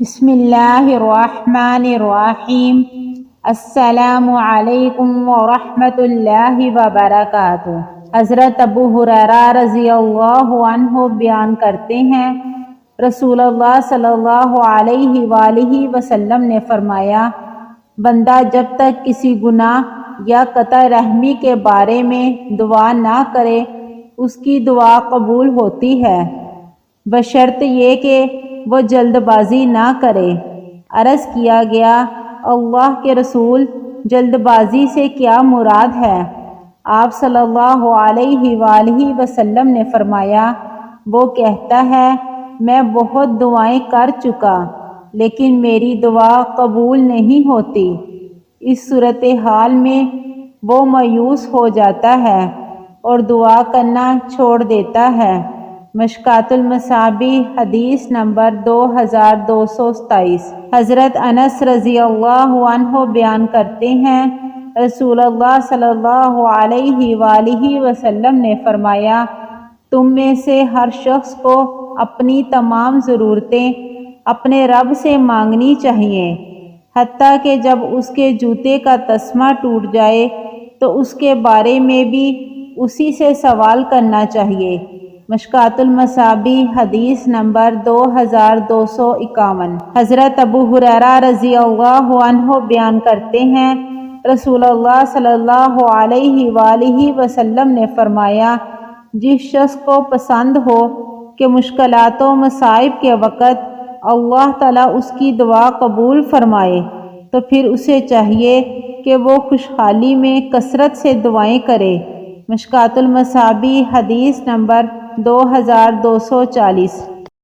بسم اللہ الرحمن الرحیم۔ السلام علیکم ورحمۃ اللہ وبرکاتہ۔ حضرت ابو ہریرہ رضی اللہ عنہ بیان کرتے ہیں، رسول اللہ صلی اللہ علیہ وآلہ وسلم نے فرمایا، بندہ جب تک کسی گناہ یا قطع رحمی کے بارے میں دعا نہ کرے اس کی دعا قبول ہوتی ہے، بشرط یہ کہ وہ جلد بازی نہ کرے۔ عرض کیا گیا، اللہ کے رسول، جلد بازی سے کیا مراد ہے؟ آپ صلی اللہ علیہ وآلہ وسلم نے فرمایا، وہ کہتا ہے میں بہت دعائیں کر چکا لیکن میری دعا قبول نہیں ہوتی۔ اس صورتحال میں وہ مایوس ہو جاتا ہے اور دعا کرنا چھوڑ دیتا ہے۔ مشکوٰۃ المصابیح حدیث نمبر 2227۔ حضرت انس رضی اللہ عنہ بیان کرتے ہیں، رسول اللہ صلی اللہ علیہ وآلہ وسلم نے فرمایا، تم میں سے ہر شخص کو اپنی تمام ضرورتیں اپنے رب سے مانگنی چاہیے، حتیٰ کہ جب اس کے جوتے کا تسمہ ٹوٹ جائے تو اس کے بارے میں بھی اسی سے سوال کرنا چاہیے۔ مشکوٰۃ المصابیح حدیث نمبر 2251۔ حضرت ابو ہریرہ رضی اللہ عنہ بیان کرتے ہیں، رسول اللہ صلی اللہ علیہ وآلہ وسلم نے فرمایا، جس شخص کو پسند ہو کہ مشکلات و مصائب کے وقت اللہ تعالیٰ اس کی دعا قبول فرمائے تو پھر اسے چاہیے کہ وہ خوشحالی میں کثرت سے دعائیں کرے۔ مشکوٰۃ المصابیح حدیث نمبر 2240۔